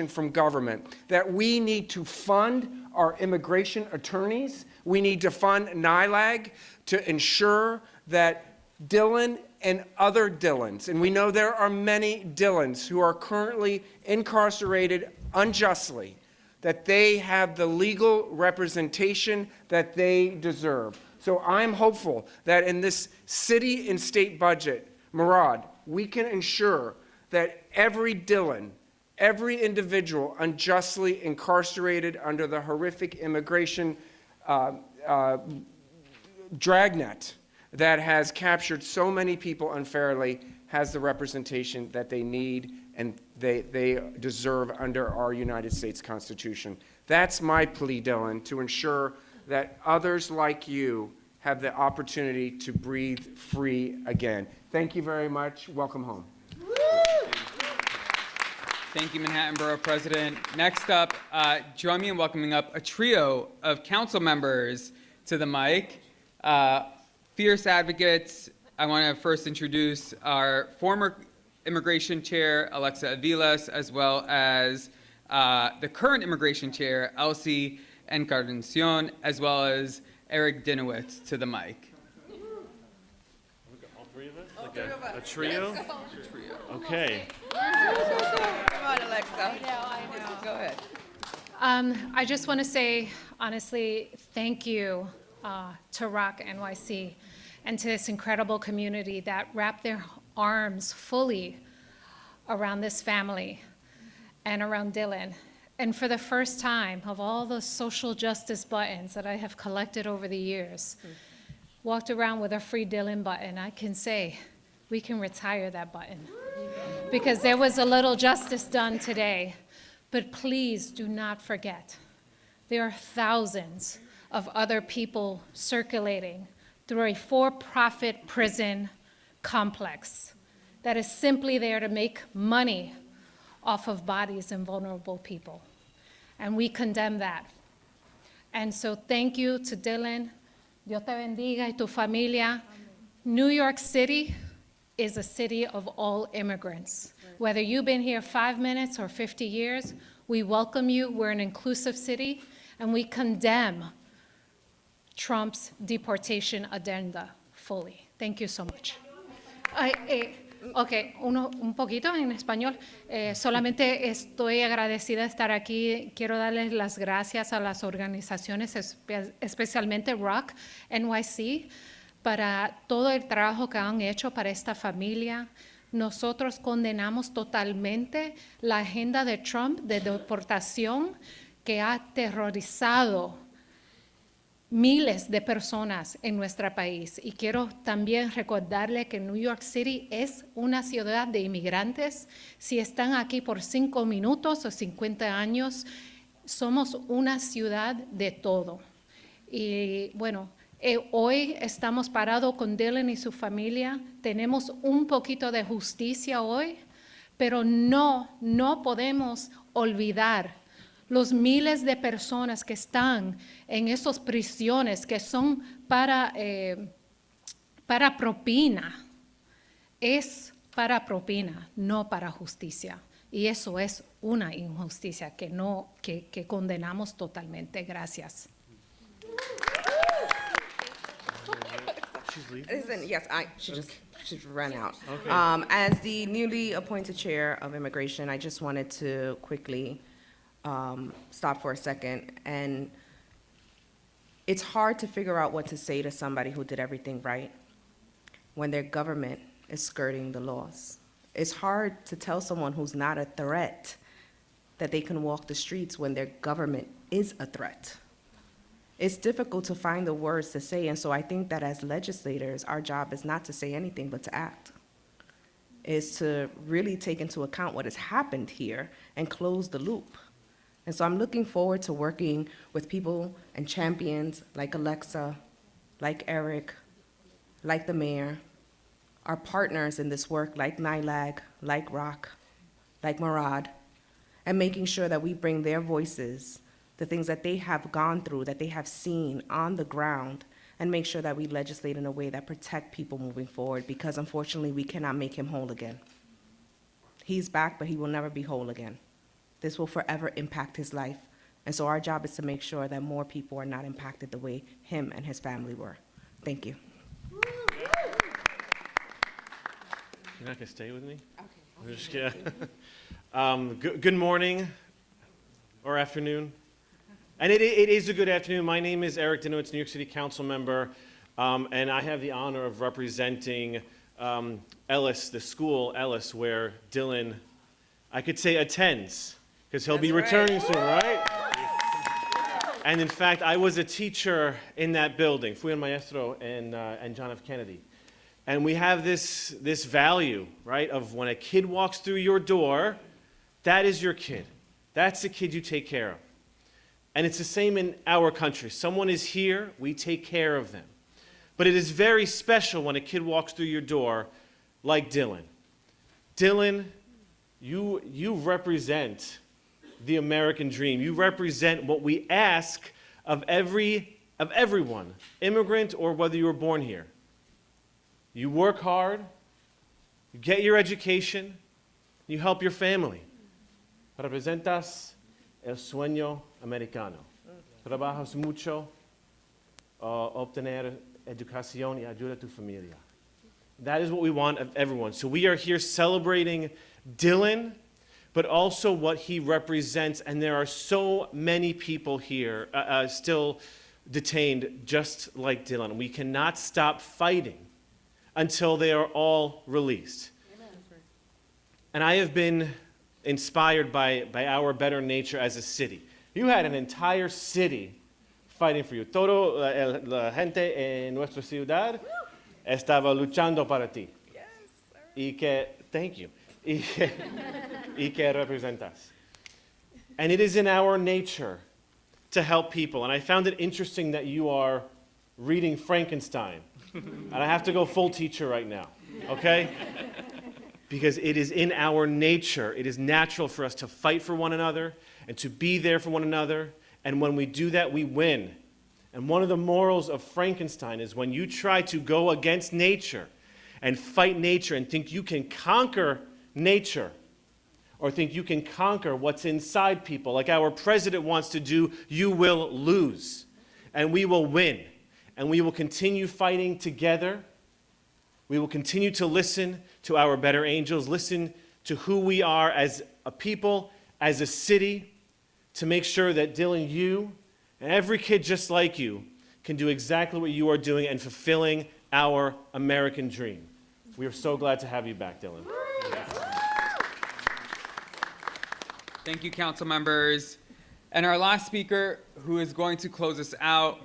from government, that we need to fund our immigration attorneys. We need to fund NYLAG to ensure that Dylan and other Dylans, and we know there are many Dylans who are currently incarcerated unjustly, that they have the legal representation that they deserve. So I'm hopeful that in this city and state budget, Murad, we can ensure that every Dylan, every individual unjustly incarcerated under the horrific immigration dragnet that has captured so many people unfairly has the representation that they need and they deserve under our United States Constitution. That's my plea, Dylan, to ensure that others like you have the opportunity to breathe free again. Thank you very much. Welcome home. Thank you, Manhattan Borough President. Next up, join me in welcoming up a trio of council members to the mic. Fierce advocates. I want to first introduce our former Immigration Chair, Alexa Aviles, as well as the current Immigration Chair, Elsie Encarnacion, as well as Eric Dinowitz to the mic. All three of us? Like a trio? Okay. Come on, Alexa. I know. Go ahead. I just want to say, honestly, thank you to ROC NYC and to this incredible community that wrapped their arms fully around this family and around Dylan. And for the first time, of all the social justice buttons that I have collected over the years, walked around with a free Dylan button, I can say we can retire that button. Because there was a little justice done today. But please do not forget, there are thousands of other people circulating through a for-profit prison complex that is simply there to make money off of bodies and vulnerable people. And we condemn that. And so thank you to Dylan. Dios te bendiga y tu familia. New York City is a city of all immigrants. Whether you've been here 5 minutes or 50 years, we welcome you. We're an inclusive city, and we condemn Trump's deportation agenda fully. Thank you so much. Ok, un poquito en español. Solamente estoy agradecida de estar aquí. Quiero darles las gracias a las organizaciones, especialmente ROC, NYC, para todo el trabajo que han hecho para esta familia. Nosotros condenamos totalmente la agenda de Trump de deportación que ha aterrorizado miles de personas en nuestro país. Y quiero también recordarle que New York City es una ciudad de inmigrantes. Si están aquí por 5 minutos o 50 años, somos una ciudad de todo. Y bueno, hoy estamos parados con Dylan y su familia. Tenemos un poquito de justicia hoy, pero no podemos olvidar los miles de personas que están en esas prisiones que son para propina. Es para propina, no para justicia. Y eso es una injusticia que condenamos totalmente. Gracias. Listen, yes, she's run out. As the newly appointed chair of immigration, I just wanted to quickly stop for a second. And it's hard to figure out what to say to somebody who did everything right when their government is skirting the laws. It's hard to tell someone who's not a threat that they can walk the streets when their government is a threat. It's difficult to find the words to say, and so I think that as legislators, our job is not to say anything but to act. Is to really take into account what has happened here and close the loop. And so I'm looking forward to working with people and champions like Alexa, like Eric, like the mayor, our partners in this work like NYLAG, like Rock, like Murad, and making sure that we bring their voices, the things that they have gone through, that they have seen on the ground, and make sure that we legislate in a way that protect people moving forward, because unfortunately we cannot make him whole again. He's back, but he will never be whole again. This will forever impact his life. And so our job is to make sure that more people are not impacted the way him and his family were. Thank you. You're not gonna stay with me? Okay. Just kidding. Good morning or afternoon. And it is a good afternoon. My name is Eric Dinowitz, New York City Council member, and I have the honor of representing Ellis, the school Ellis, where Dylan, I could say, attends, because he'll be returning soon, right? And in fact, I was a teacher in that building, fui un maestro and John F. Kennedy. And we have this value, right, of when a kid walks through your door, that is your kid. That's the kid you take care of. And it's the same in our country. Someone is here, we take care of them. But it is very special when a kid walks through your door like Dylan. Dylan, you represent the American dream. You represent what we ask of everyone, immigrant or whether you were born here. You work hard, you get your education, you help your family. Representas el sueño americano. Trabajas mucho obtener educación y ayuda a tu familia. That is what we want of everyone. So we are here celebrating Dylan, but also what he represents. And there are so many people here still detained just like Dylan. We cannot stop fighting until they are all released. Amen. And I have been inspired by our better nature as a city. You had an entire city fighting for you. Todo la gente en nuestra ciudad estaba luchando para ti. Yes, sir. Y que, thank you. Y que representas. And it is in our nature to help people. And I found it interesting that you are reading Frankenstein. And I have to go full teacher right now, okay? Because it is in our nature, it is natural for us to fight for one another and to be there for one another. And when we do that, we win. And one of the morals of Frankenstein is when you try to go against nature and fight nature and think you can conquer nature or think you can conquer what's inside people, like our president wants to do, you will lose. And we will win. And we will continue fighting together We will continue to listen to our better angels, listen to who we are as a people, as a city, to make sure that Dylan, you, and every kid just like you can do exactly what you are doing and fulfilling our American dream. We are so glad to have you back, Dylan. Thank you, council members. And our last speaker, who is going to close us out,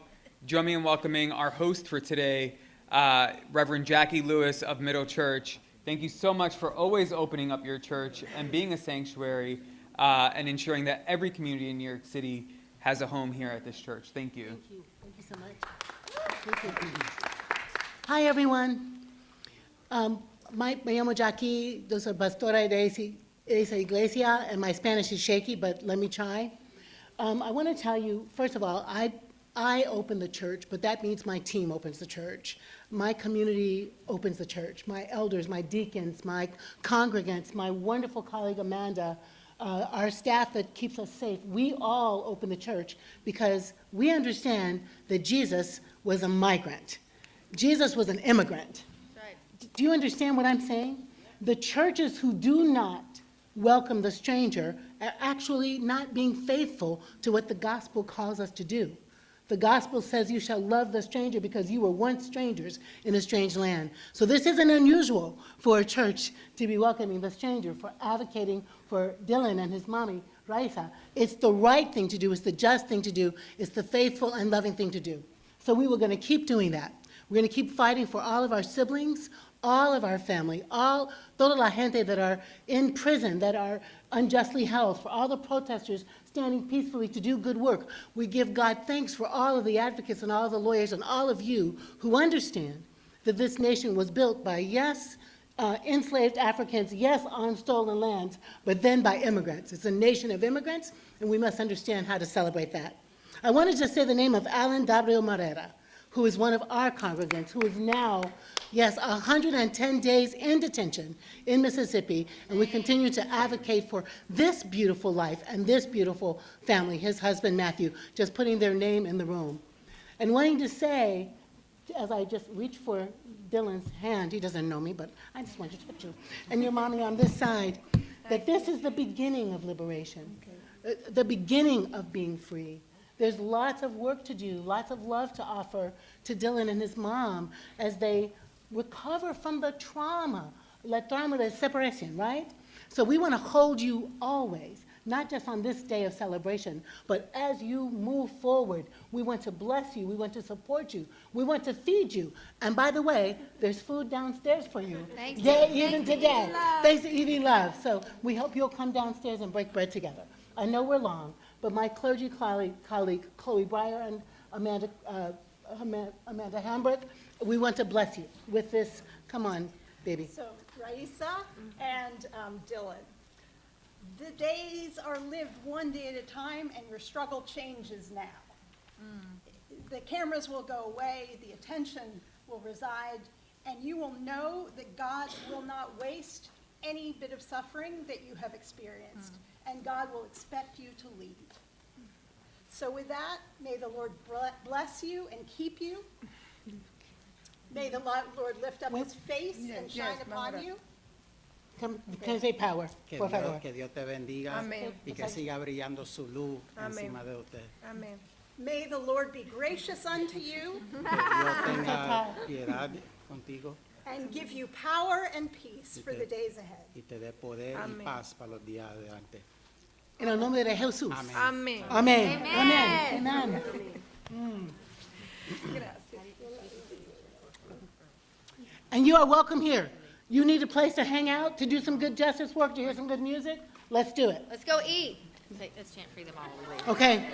join me in welcoming our host for today, Reverend Jackie Lewis of Middle Church. Thank you so much for always opening up your church and being a sanctuary and ensuring that every community in New York City has a home here at this church. Thank you. Thank you. Thank you so much. Thank you. Hi, everyone. Me llamo Jackie, yo soy pastora de esa iglesia, and my Spanish is shaky, but let me try. I want to tell you, first of all, I open the church, but that means my team opens the church. My community opens the church. My elders, my deacons, my congregants, my wonderful colleague Amanda, our staff that keeps us safe, we all open the church because we understand that Jesus was a migrant. Jesus was an immigrant. Right. Do you understand what I'm saying? The churches who do not welcome the stranger are actually not being faithful to what the gospel calls us to do. The gospel says you shall love the stranger because you were once strangers in a strange land. So this isn't unusual for a church to be welcoming the stranger, for advocating for Dylan and his mommy, Raisa. It's the right thing to do. It's the just thing to do. It's the faithful and loving thing to do. So we were going to keep doing that. We're going to keep fighting for all of our siblings, all of our family, toda la gente that are in prison, that are unjustly held, for all the protesters standing peacefully to do good work. We give God thanks for all of the advocates and all the lawyers and all of you who understand that this nation was built by, yes, enslaved Africans, yes, on stolen lands, but then by immigrants. It's a nation of immigrants, and we must understand how to celebrate that. I want to just say the name of Alan Gabriel Marrera, who is one of our congregants, who is now, yes, 110 days in detention in Mississippi, and we continue to advocate for this beautiful life and this beautiful family, his husband Matthew, just putting their name in the room. And wanting to say, as I just reach for Dylan's hand, he doesn't know me, but I just want to touch you, and your mommy on this side, that this is the beginning of liberation, the beginning of being free. There's lots of work to do, lots of love to offer to Dylan and his mom as they recover from the trauma de separation, right? So we want to hold you always, not just on this day of celebration, but as you move forward, we want to bless you, we want to support you, we want to feed you. And by the way, there's food downstairs for you. Thanks. Even today. Thanks to Eating Love. So we hope you'll come downstairs and break bread together. I know we're long, but my clergy colleague Chloe Breyer and Amanda Hambrick, we want to bless you with this. Come on, baby. So, Raisa and Dylan, the days are lived one day at a time, and your struggle changes now. The cameras will go away, the attention will reside, and you will know that God will not waste any bit of suffering that you have experienced, and God will expect you to lead. So with that, may the Lord bless you and keep you. May the Lord lift up his face and shine upon you. Can say power, por favor. Que Dios te bendiga y que siga brillando su luz encima de usted. Amen. May the Lord be gracious unto you. Que Dios tenga piedad contigo. And give you power and peace for the days ahead. Y te dé poder y paz para los días adelante. En el nombre de Jesús. Amén. Amén. Amén. Amen. And you are welcome here. You need a place to hang out, to do some good justice work, to hear some good music? Let's do it. Let's go eat. Let's chant freedom all the way. Okay.